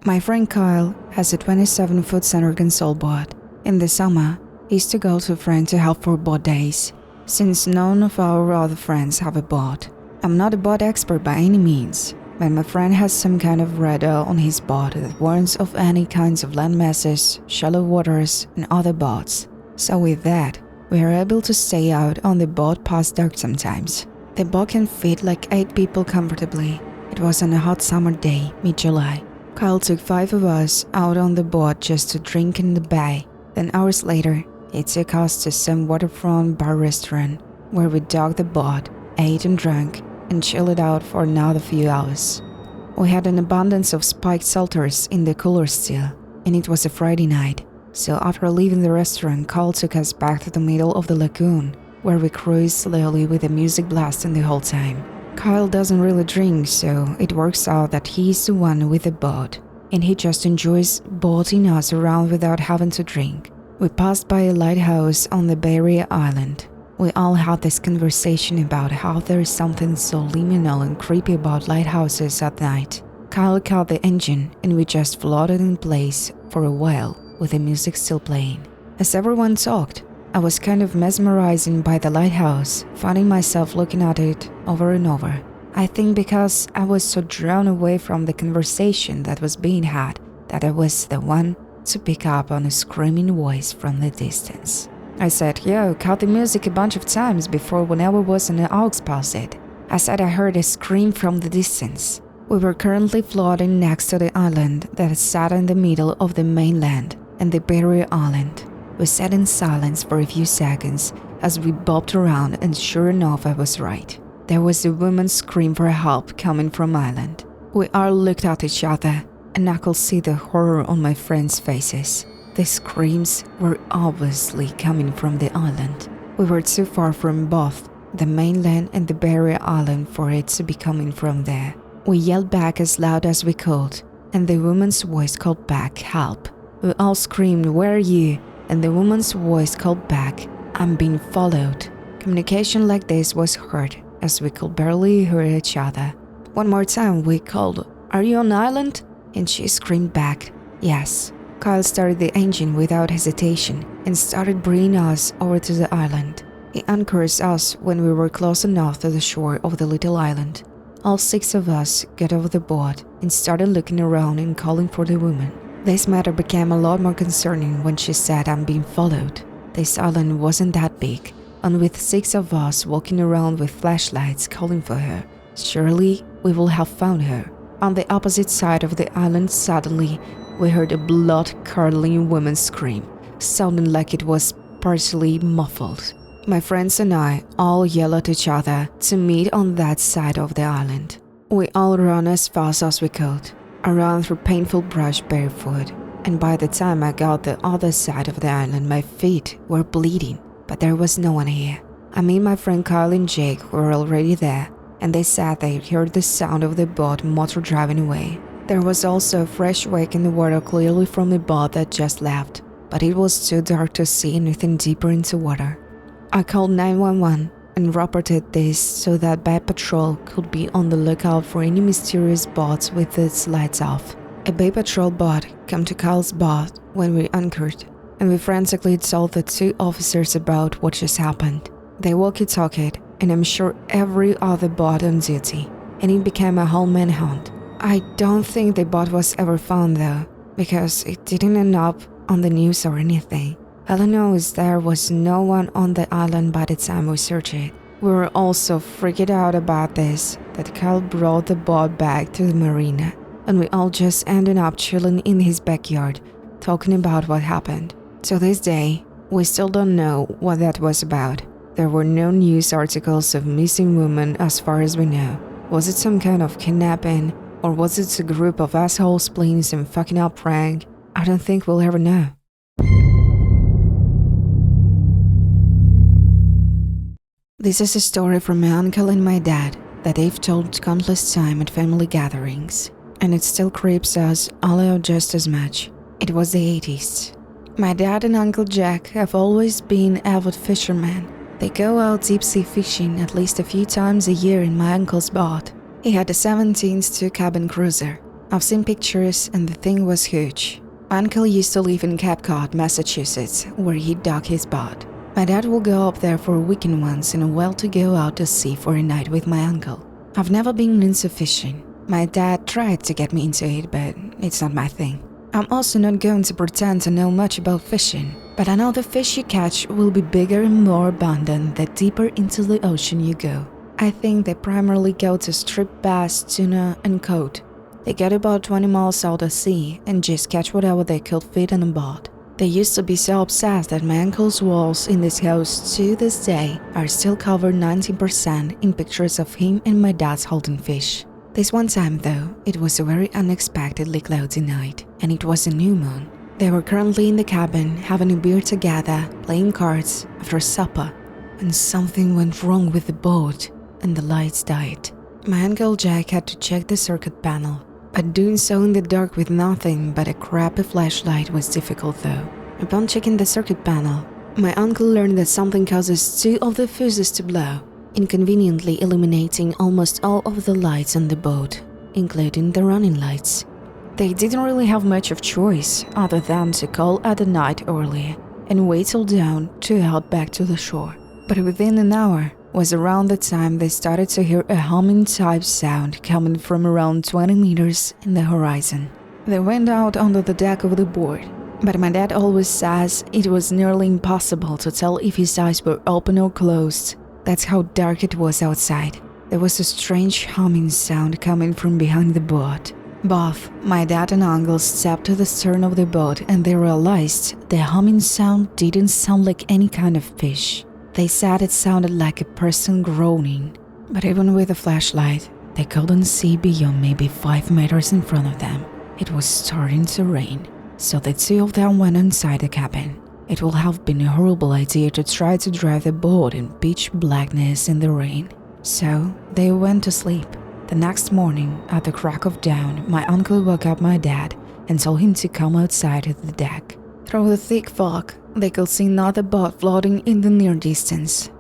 My friend Kyle has a 27-foot center console boat. In the summer, he used to go to a friend to help for boat days, since none of our other friends have a boat. I'm not a boat expert by any means, but my friend has some kind of radar on his boat that warns of any kinds of land masses, shallow waters, and other boats. So with that, we are able to stay out on the boat past dark sometimes. The boat can fit like 8 people comfortably. It was on a hot summer day, mid-July. Kyle took 5 of us out on the boat just to drink in the bay. Then hours later, he took us to some waterfront bar restaurant where we docked the boat, ate and drank, and chilled out for another few hours. We had an abundance of spiked seltzers in the cooler still, and it was a Friday night. So after leaving the restaurant, Kyle took us back to the middle of the lagoon, where we cruised slowly with the music blasting the whole time. Kyle doesn't really drink, so it works out that he's the one with the boat, and he just enjoys boating us around without having to drink. We passed by a lighthouse on the Barrier Island. We all had this conversation about how there is something so liminal and creepy about lighthouses at night. Kyle caught the engine, and we just floated in place for a while with the music still playing. As everyone talked, I was kind of mesmerized by the lighthouse, finding myself looking at it over and over. I think because I was so drawn away from the conversation that was being had that I was the one to pick up on a screaming voice from the distance. I said, "Yo, cut the music a bunch of times before whenever was an aux past it." I said I heard a scream from the distance. We were currently floating next to the island that sat in the middle of the mainland and the Barrier Island. We sat in silence for a few seconds as we bobbed around, and sure enough I was right. There was a woman's scream for help coming from island. We all looked at each other, and I could see the horror on my friends' faces. The screams were obviously coming from the island. We were too far from both the mainland and the Barrier Island for it to be coming from there. We yelled back as loud as we could, and the woman's voice called back, "Help." We all screamed, "Where are you?" And the woman's voice called back, "I'm being followed." Communication like this was heard, as we could barely hear each other. One more time we called, "Are you on island?" And she screamed back, "Yes." Kyle started the engine without hesitation and started bringing us over to the island. He anchored us when we were close enough to the shore of the little island. All 6 of us got off the boat and started looking around and calling for the woman. This matter became a lot more concerning when she said, "I'm being followed." This island wasn't that big, and with 6 of us walking around with flashlights calling for her, surely we will have found her. On the opposite side of the island, suddenly, we heard a blood-curdling woman scream, sounding like it was partially muffled. My friends and I all yelled at each other to meet on that side of the island. We all ran as fast as we could. I ran through painful brush barefoot, and by the time I got the other side of the island, my feet were bleeding, but there was no one here. I mean, my friend Kyle and Jake were already there, and they said they heard the sound of the boat motor driving away. There was also a fresh wake in the water, clearly from the boat that just left, but it was too dark to see anything deeper into water. I called 911 and reported this so that Bay Patrol could be on the lookout for any mysterious boats with its lights off. A Bay Patrol boat came to Kyle's boat when we anchored, and we frantically told the 2 officers about what just happened. They walkie-talkied, and I'm sure every other boat on duty, and it became a whole manhunt. I don't think the boat was ever found though, because it didn't end up on the news or anything. All I know is there was no one on the island by the time we searched it. We were also freaked out about this, that Kyle brought the boat back to the marina, and we all just ended up chilling in his backyard, talking about what happened. To this day, we still don't know what that was about. There were no news articles of missing women as far as we know. Was it some kind of kidnapping, or was it a group of assholes playing some fucking up prank? I don't think we'll ever know. This is a story from my uncle and my dad that they've told countless times at family gatherings, and it still creeps us all out just as much. It was the 80s. My dad and Uncle Jack have always been avid fishermen. They go out deep-sea fishing at least a few times a year in my uncle's boat. He had a 17's 2-cabin cruiser. I've seen pictures and the thing was huge. My uncle used to live in Cape Cod, Massachusetts, where he dug his boat. My dad will go up there for a weekend once in a while to go out to sea for a night with my uncle. I've never been insufficient. My dad tried to get me into it, but it's not my thing. I'm also not going to pretend to know much about fishing, but I know the fish you catch will be bigger and more abundant the deeper into the ocean you go. I think they primarily go to striped bass, tuna, and cod. They get about 20 miles out at sea and just catch whatever they could fit on a boat. They used to be so obsessed that my uncle's walls in this house to this day are still covered 90% in pictures of him and my dad's holding fish. This one time though, it was a very unexpectedly cloudy night, and it was a new moon. They were currently in the cabin, having a beer together, playing cards after supper, and something went wrong with the boat, and the lights died. My Uncle Jack had to check the circuit panel, but doing so in the dark with nothing but a crappy flashlight was difficult though. Upon checking the circuit panel, my uncle learned that something causes two of the fuses to blow, inconveniently illuminating almost all of the lights on the boat, including the running lights. They didn't really have much of choice other than to call at the night early and wait till dawn to head back to the shore. But within an hour was around the time they started to hear a humming type sound coming from around 20 meters in the horizon. They went out onto the deck of the boat, but my dad always says it was nearly impossible to tell if his eyes were open or closed. That's how dark it was outside. There was a strange humming sound coming from behind the boat. Both my dad and uncle stepped to the stern of the boat and they realized the humming sound didn't sound like any kind of fish. They said it sounded like a person groaning, but even with a flashlight, they couldn't see beyond maybe 5 meters in front of them. It was starting to rain, so the two of them went inside the cabin. It would have been a horrible idea to try to drive the boat in pitch blackness in the rain, so they went to sleep. The next morning, at the crack of dawn, my uncle woke up my dad and told him to come outside at the deck. Through the thick fog, they could see another boat floating in the near distance.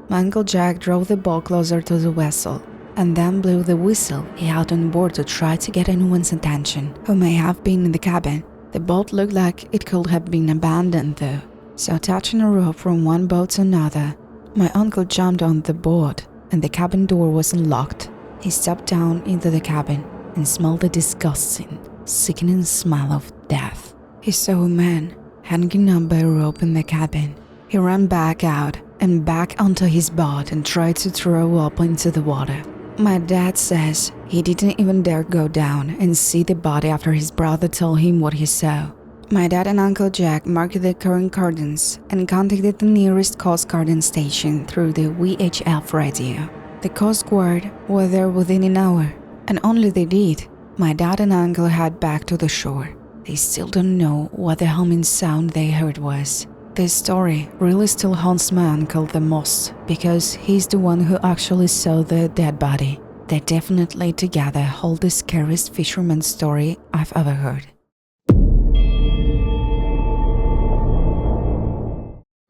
My Uncle Jack drove the boat closer to the vessel and then blew the whistle he had on board to try to get anyone's attention who may have been in the cabin. The boat looked like it could have been abandoned though, so attaching a rope from one boat to another, my uncle jumped on the boat and the cabin door was unlocked. He stepped down into the cabin and smelled the disgusting, sickening smell of death. He saw a man hanging up by a rope in the cabin. He ran back out and back onto his boat and tried to throw up into the water. My dad says he didn't even dare go down and see the body after his brother told him what he saw. My dad and Uncle Jack marked the current coordinates and contacted the nearest Coast Guard station through the VHF radio. The Coast Guard were there within an hour, and only they did, my dad and uncle head back to the shore. They still don't know what the humming sound they heard was. This story really still haunts my uncle the most because he's the one who actually saw the dead body. They definitely together hold the scariest fisherman story I've ever heard.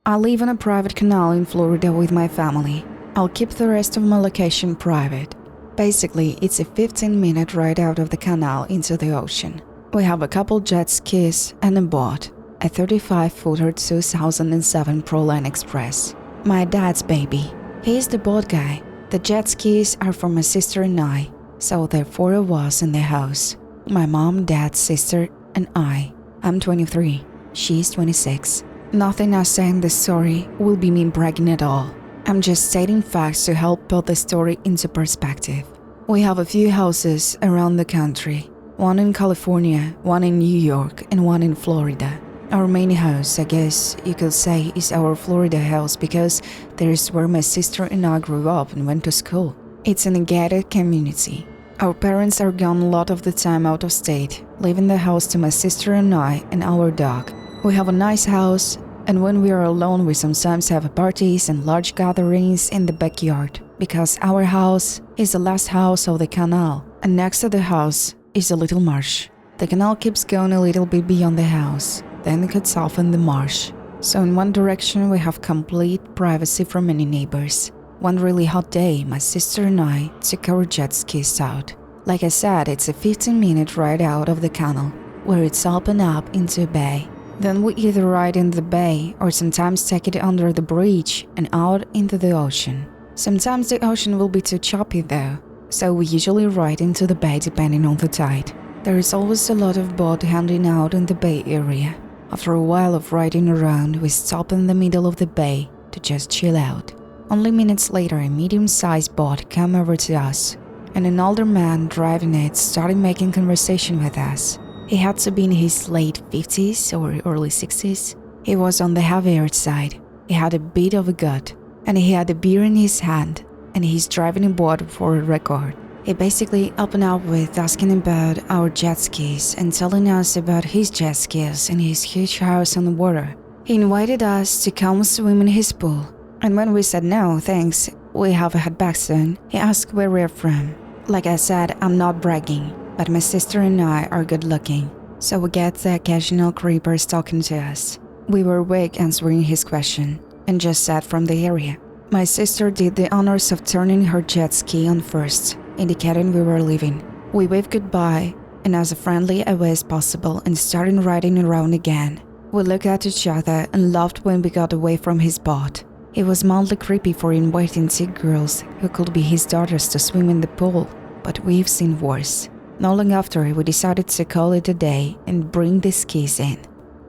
I live on a private canal in Florida with my family. I'll keep the rest of my location private. Basically, it's a 15-minute ride out of the canal into the ocean. We have a couple jet skis and a boat, a 35-footer 2007 Proline Express. My dad's baby. He's the boat guy. The jet skis are for my sister and I, so there are 4 of us in the house. My mom, dad, sister, and I. I'm 23. She's 26. Nothing I say in this story will be me bragging at all. I'm just stating facts to help put the story into perspective. We have a few houses around the country, one in California, one in New York, and one in Florida. Our main house, I guess you could say, is our Florida house because there is where my sister and I grew up and went to school. It's in a gated community. Our parents are gone a lot of the time out of state, leaving the house to my sister and I and our dog. We have a nice house, and when we are alone we sometimes have parties and large gatherings in the backyard, because our house is the last house of the canal, and next to the house is a little marsh. The canal keeps going a little bit beyond the house, then it cuts off in the marsh. So in one direction we have complete privacy from any neighbors. One really hot day, my sister and I took our jet skis out, Like I said, it's a 15-minute ride out of the canal, where it's open up into a bay. Then we either ride in the bay or sometimes take it under the bridge and out into the ocean. Sometimes the ocean will be too choppy though, so we usually ride into the bay depending on the tide. There is always a lot of boat hanging out in the bay area. After a while of riding around, we stop in the middle of the bay to just chill out. Only minutes later, a medium-sized boat came over to us, and an older man driving it started making conversation with us. He had to be in his late 50s or early 60s. He was on the heavier side. He had a bit of a gut, and he had a beer in his hand, and he's driving a boat for a record. He basically opened up with asking about our jet skis and telling us about his jet skis and his huge house on the water. He invited us to come swim in his pool, and when we said no, thanks, we have a head back soon, he asked where we're from. Like I said, I'm not bragging, but my sister and I are good looking, so we get the occasional creepers talking to us. We were weak answering his question, and just said from the area. My sister did the honors of turning her jet ski on first, indicating we were leaving. We waved goodbye, and as friendly a way as possible, and started riding around again. We looked at each other and laughed when we got away from his boat. It was mildly creepy for inviting two girls who could be his daughters to swim in the pool, but we've seen worse. Not long after, we decided to call it a day and bring the skis in.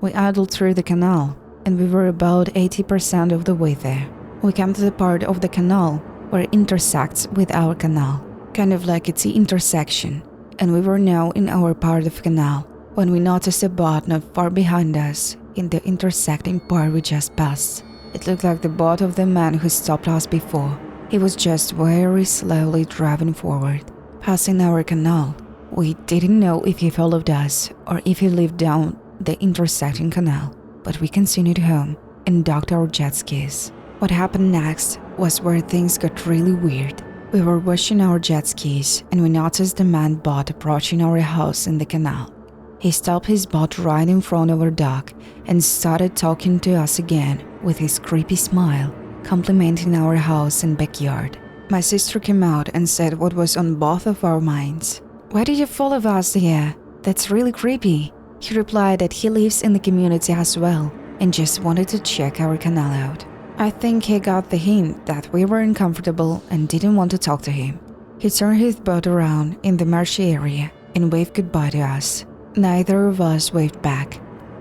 We idled through the canal, and we were about 80% of the way there. We came to the part of the canal where it intersects with our canal, kind of like a T-intersection, and we were now in our part of the canal when we noticed a boat not far behind us in the intersecting part we just passed. It looked like the boat of the man who stopped us before. He was just very slowly driving forward, passing our canal. We didn't know if he followed us or if he lived down the intersecting canal, but we continued home and docked our jet skis. What happened next was where things got really weird. We were washing our jet skis and we noticed the man boat approaching our house in the canal. He stopped his boat right in front of our dock and started talking to us again with his creepy smile, complimenting our house and backyard. My sister came out and said what was on both of our minds. "Why did you follow us here? That's really creepy." He replied that he lives in the community as well and just wanted to check our canal out. I think he got the hint that we were uncomfortable and didn't want to talk to him. He turned his boat around in the marshy area and waved goodbye to us. Neither of us waved back.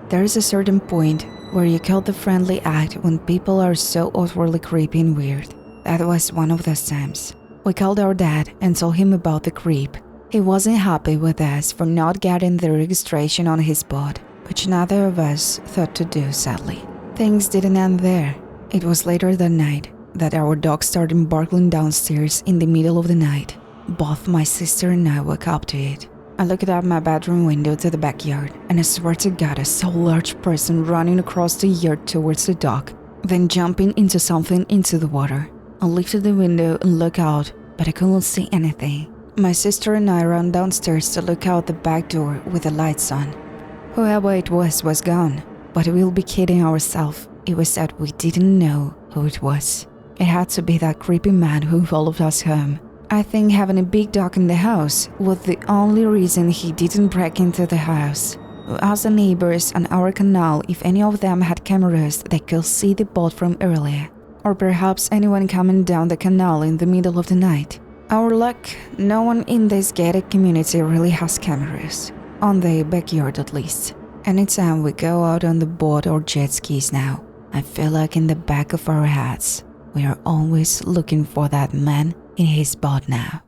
There is a certain point where you call the friendly act when people are so utterly creepy and weird. That was one of those times. We called our dad and told him about the creep. He wasn't happy with us for not getting the registration on his boat, which neither of us thought to do, sadly. Things didn't end there. It was later that night that our dog started barking downstairs in the middle of the night. Both my sister and I woke up to it. I looked out my bedroom window to the backyard, and I swear to God I saw a large person running across the yard towards the dock, then jumping into something into the water. I lifted the window and looked out, but I couldn't see anything. My sister and I ran downstairs to look out the back door with the lights on. Whoever it was gone, but we'll be kidding ourselves if we said we didn't know who it was. It had to be that creepy man who followed us home. I think having a big dog in the house was the only reason he didn't break into the house. We asked the neighbors on our canal if any of them had cameras that could see the boat from earlier, or perhaps anyone coming down the canal in the middle of the night. Our luck, no one in this gated community really has cameras, on the backyard at least. Anytime we go out on the boat or jet skis now, I feel like in the back of our heads, we are always looking for that man in his boat now.